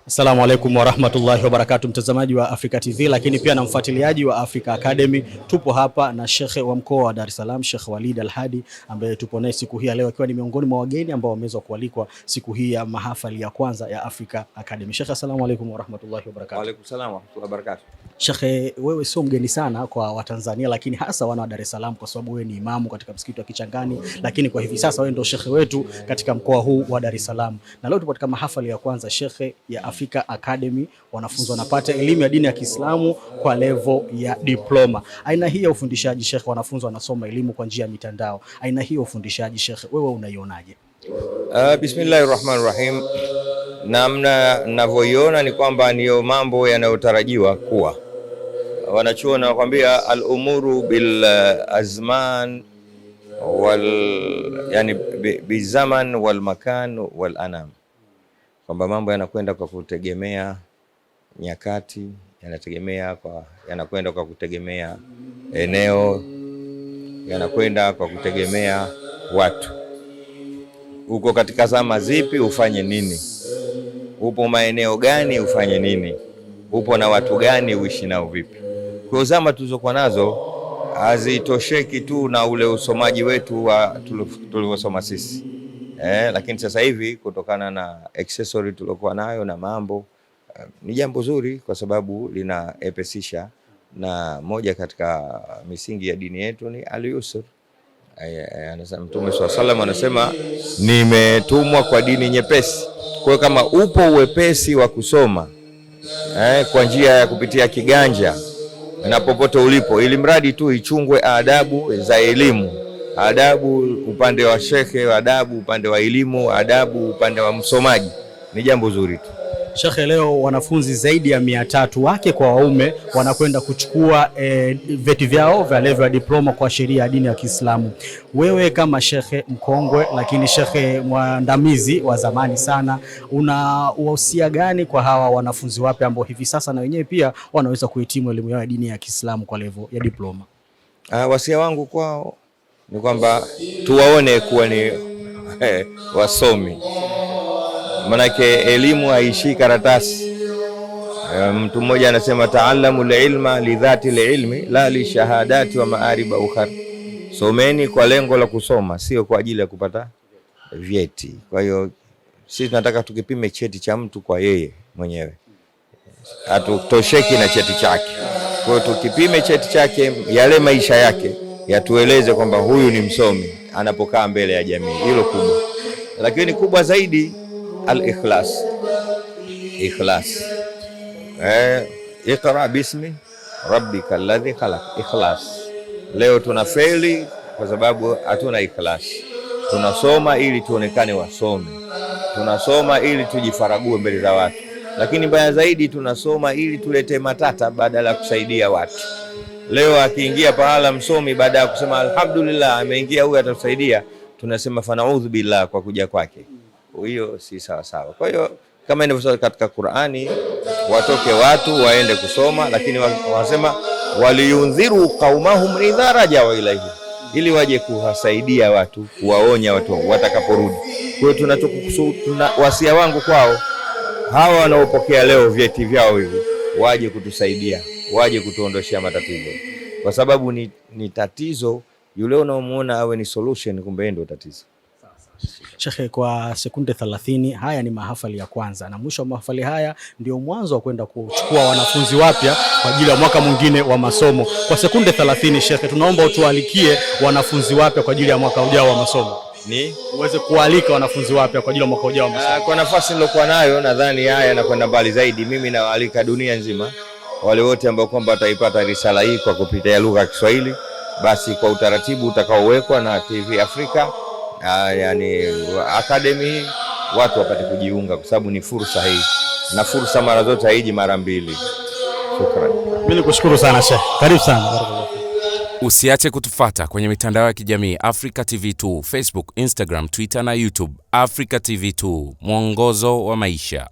Assalamu alaikum warahmatullahi wabarakatuh, mtazamaji wa Africa TV lakini pia na mfuatiliaji wa Africa Academy. Tupo hapa na Shekhe wa mkoa wa Dar es Salaam, Sheikh Walid Al-Hadi, ambaye tupo naye siku hii leo akiwa ni miongoni mwa wageni ambao wameweza kualikwa siku hii ya mahafali ya kwanza ya Africa Academy. Sheikh, assalamu alaikum warahmatullahi wabarakatuh. Wa alaikum salaam warahmatullahi wabarakatuh. Shekhe, wewe sio mgeni sana kwa Watanzania lakini hasa wana wa Dar es Salaam kwa sababu wewe ni imamu katika msikiti wa Kichangani, lakini kwa hivi sasa wewe ndio shekhe wetu katika mkoa huu wa Dar es Salaam. Na leo tupo katika mahafali ya kwanza shekhe ya Africa Academy, wanafunzi wanapata elimu ya dini ya Kiislamu kwa level ya diploma. Aina hii ya ufundishaji shekhe, wanafunzi wanasoma elimu kwa njia ya mitandao. Aina hii ya ufundishaji shekhe, wewe unaionaje? Bismillahirrahmanirrahim. Namna ninavyoiona ni kwamba niyo mambo yanayotarajiwa kuwa. Wanachuoni wanakuambia al-umuru bil azman yani bizaman wal makan wal anam, kwamba mambo yanakwenda kwa kutegemea nyakati, yanakwenda kwa kutegemea eneo, yanakwenda kwa kutegemea watu. Uko katika zama zipi ufanye nini? Upo maeneo gani ufanye nini? Upo na watu gani uishi nao vipi? Kwa zama tulizokuwa nazo hazitosheki tu na ule usomaji wetu wa tulivyosoma sisi. Lakini sasa hivi kutokana na accessory tuliokuwa nayo na mambo ni jambo zuri kwa sababu linaepesisha, na moja katika misingi ya dini yetu ni al-yusr. Mtume SAW anasema nimetumwa kwa dini nyepesi. Kwa hiyo kama upo uwepesi wa kusoma kwa njia ya kupitia kiganja na popote ulipo, ili mradi tu ichungwe adabu za elimu, adabu upande wa shekhe, adabu upande wa elimu, adabu upande wa msomaji, ni jambo zuri tu. Shekhe, leo wanafunzi zaidi ya 300 wake kwa waume wanakwenda kuchukua vyeti vyao vya level ya diploma kwa sheria ya dini ya Kiislamu. Wewe kama shekhe mkongwe lakini shekhe mwandamizi wa zamani sana, una uhusia gani kwa hawa wanafunzi wapya ambao hivi sasa na wenyewe pia wanaweza kuhitimu elimu yao ya dini ya Kiislamu kwa level ya diploma? Wasia wangu kwao ni kwamba tuwaone kuwa ni wasomi. Manake elimu haishi karatasi. Mtu mmoja anasema ta'allamu al-ilma li dhati al-ilmi la li shahadati wa ma'ariba ukhra. Someni kwa lengo la kusoma, sio kwa ajili ya kupata vyeti. Kwa hiyo sisi tunataka tukipime cheti cha mtu kwa yeye mwenyewe, hatutosheki na cheti chake. Kwa hiyo tukipime cheti chake, yale maisha yake yatueleze kwamba huyu ni msomi anapokaa mbele ya jamii. Hilo kubwa, lakini kubwa zaidi al-ikhlas. Iqra bismi rabbika alladhi khalaq. Ikhlas. Leo tunafeli kwa sababu hatuna ikhlas. Tunasoma ili tuonekane wasomi, tunasoma ili tujifarague mbele za watu, lakini mbaya zaidi tunasoma ili tulete matata badala ya kusaidia watu. Leo akiingia pahala msomi, baada ya kusema alhamdulillah ameingia huyu atatusaidia, tunasema fanaudhu billah kwa kuja kwake. Hiyo si sawa sawa. Kwa hiyo kama inavyosema katika Qur'ani, watoke watu waende kusoma, lakini wanasema waliyundhiru qaumahum idha raja'u ilayhi, ili waje kuwasaidia watu, kuwaonya watu watakaporudi. Kwa hiyo tuna wasia wangu kwao, hawa wanaopokea leo vyeti vyao hivi waje kutusaidia, waje kutuondoshia matatizo, kwa sababu ni tatizo. Yule unaomuona awe ni solution, kumbe ndio tatizo. Shekhe, kwa sekunde 30, haya ni mahafali ya kwanza na mwisho wa mahafali haya ndio mwanzo wa kwenda kuchukua wanafunzi wapya kwa ajili ya mwaka mwingine wa masomo. Kwa sekunde 30 shekhe, tunaomba utualikie wanafunzi wapya kwa ajili ya mwaka ujao wa masomo. Ni uweze kualika wanafunzi wapya kwa ajili ya mwaka ujao wa masomo. Kwa nafasi nilokuwa nayo, nadhani haya yanakwenda mbali zaidi. Mimi nawaalika dunia nzima, wale wote ambao kwamba wataipata risala hii kwa kupitia lugha ya Kiswahili, basi kwa utaratibu utakaowekwa na TV Africa yani Academy, watu wapate kujiunga kwa sababu ni fursa hii, na fursa mara zote haiji mara mbili. Shukrani. Mimi nikushukuru sana Sheikh. Karibu sana. Usiache kutufuata kwenye mitandao ya kijamii Africa TV2, Facebook, Instagram, Twitter na YouTube. Africa TV2, mwongozo wa maisha.